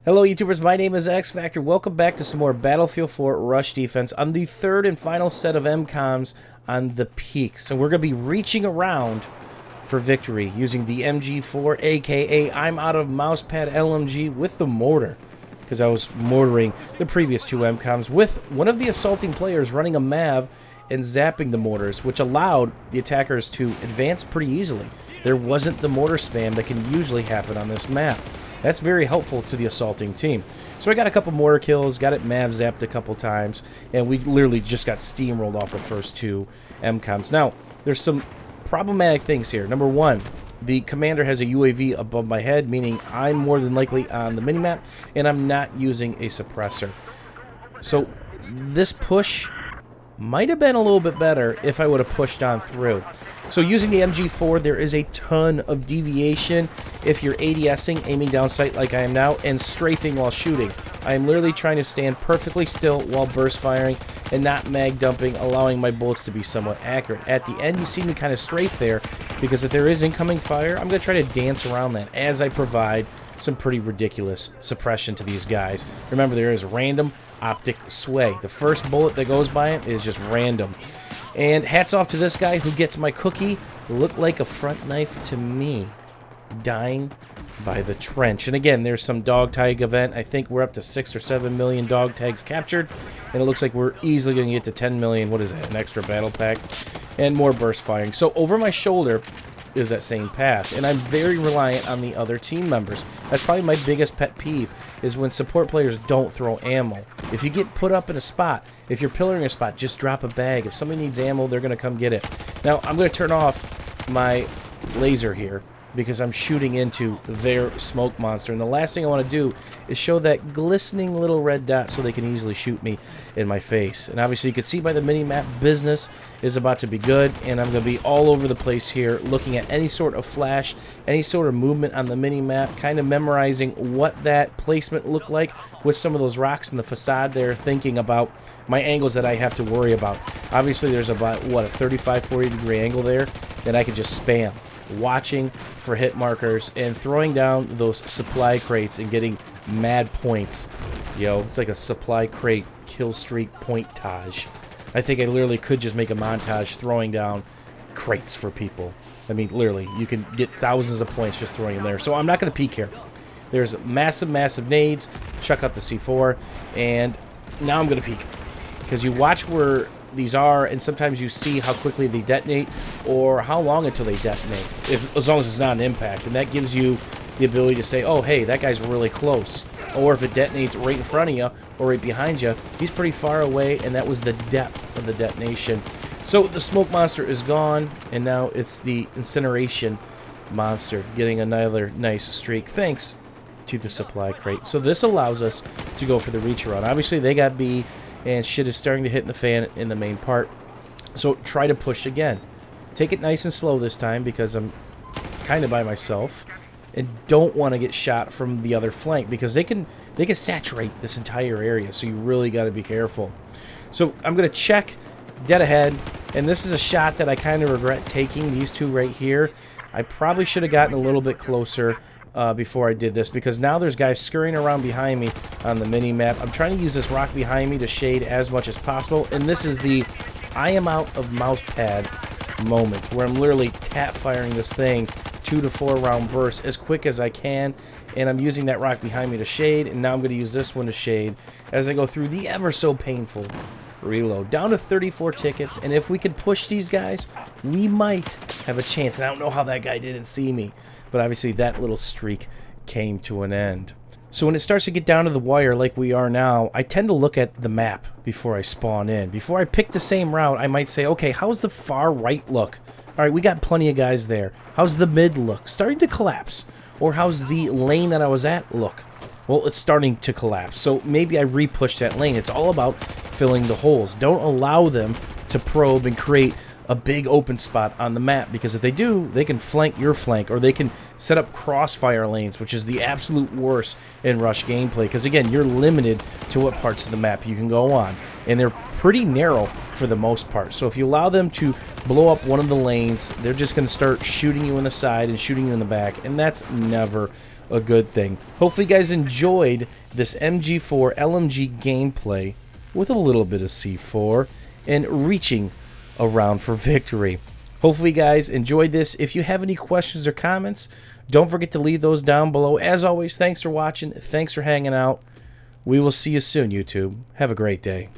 Hello YouTubers, my name is X Factor. Welcome back to some more Battlefield 4 Rush defense on the third and final set of mcoms on the peak. So we're going to be reaching around for victory using the MG4, aka I'm out of mousepad LMG with the mortar, because I was mortaring the previous two mcoms with one of the assaulting players running a MAV and zapping the mortars, which allowed the attackers to advance pretty easily. There wasn't the mortar spam that can usually happen on this map. That's very helpful to the assaulting team. So I got a couple mortar kills, got it MAV zapped a couple times, and we literally just got steamrolled off the first two mcoms. Now, there's some problematic things here. Number one, the commander has a UAV above my head, meaning I'm more than likely on the minimap, and I'm not using a suppressor. So this push might have been a little bit better if I would have pushed on through. So using the MG4, there is a ton of deviation if you're ADSing, aiming down sight like I am now, and strafing while shooting. I am literally trying to stand perfectly still while burst firing and not mag dumping, allowing my bullets to be somewhat accurate. At the end, you see me kind of strafe there, because if there is incoming fire, I'm going to try to dance around that as I provide some pretty ridiculous suppression to these guys. Remember, there is random optic sway. The first bullet that goes by it is just random. And hats off to this guy who gets my cookie. Looked like a front knife to me. Dying by the trench. And again, there's some dog tag event. I think we're up to 6 or 7 million dog tags captured. And it looks like we're easily going to get to 10 million. What is that? An extra battle pack. And more burst firing. So over my shoulder is that same path, and I'm very reliant on the other team members. That's probably my biggest pet peeve, is when support players don't throw ammo. If you get put up in a spot, if you're pillaring a spot, just drop a bag. If somebody needs ammo, they're going to come get it. Now, I'm going to turn off my laser here, because I'm shooting into their smoke monster. And the last thing I want to do is show that glistening little red dot so they can easily shoot me in my face. And obviously you can see by the mini-map, business is about to be good, and I'm going to be all over the place here looking at any sort of flash, any sort of movement on the mini-map, kind of memorizing what that placement looked like with some of those rocks in the facade there, thinking about my angles that I have to worry about. Obviously there's about, what, a 35-40 degree angle there that I can just spam, watching for hit markers and throwing down those supply crates and getting mad points. Yo, it's like a supply crate kill streak pointage. I think I literally could just make a montage throwing down crates for people. I mean, literally, you can get thousands of points just throwing them there. So I'm not going to peek here. There's massive nades. Chuck out the C4, and now I'm going to peek, because you watch where these are, and sometimes you see how quickly they detonate or how long until they detonate, as long as it's not an impact. And that gives you the ability to say, oh, hey, that guy's really close. Or if it detonates right in front of you or right behind you, he's pretty far away, and that was the depth of the detonation. So the smoke monster is gone, and now it's the incineration monster getting another nice streak thanks to the supply crate. So this allows us to go for the reach around. Obviously they got B, and shit is starting to hit in the fan in the main part. So try to push again. Take it nice and slow this time, because I'm kind of by myself and don't want to get shot from the other flank, because they can saturate this entire area. So you really got to be careful. So I'm going to check dead ahead, and this is a shot that I kind of regret taking, these two right here. I probably should have gotten a little bit closer before I did this, because now there's guys scurrying around behind me on the mini-map. I'm trying to use this rock behind me to shade as much as possible, and this is the I am out of mousepad moment, where I'm literally tap firing this thing 2 to 4 round bursts as quick as I can, and I'm using that rock behind me to shade, and now I'm going to use this one to shade as I go through the ever so painful reload. Down to 34 tickets, and if we can push these guys, we might have a chance. And I don't know how that guy didn't see me, but obviously that little streak came to an end. So when it starts to get down to the wire like we are now, I tend to look at the map before I spawn in. Before I pick the same route, I might say, okay, how's the far right look? All right, we got plenty of guys there. How's the mid look? Starting to collapse. Or how's the lane that I was at look? Well, it's starting to collapse. So maybe I re-push that lane. It's all about filling the holes. Don't allow them to probe and create a big open spot on the map, because if they do, they can flank your flank, or they can set up crossfire lanes, which is the absolute worst in Rush gameplay, because again, you're limited to what parts of the map you can go on, and they're pretty narrow for the most part. So if you allow them to blow up one of the lanes, they're just going to start shooting you in the side and shooting you in the back, and that's never a good thing. Hopefully you guys enjoyed this MG4 LMG gameplay with a little bit of C4 and reaching around for victory. Hopefully you guys enjoyed this. If you have any questions or comments, don't forget to leave those down below. As always, thanks for watching. Thanks for hanging out. We will see you soon, YouTube. Have a great day.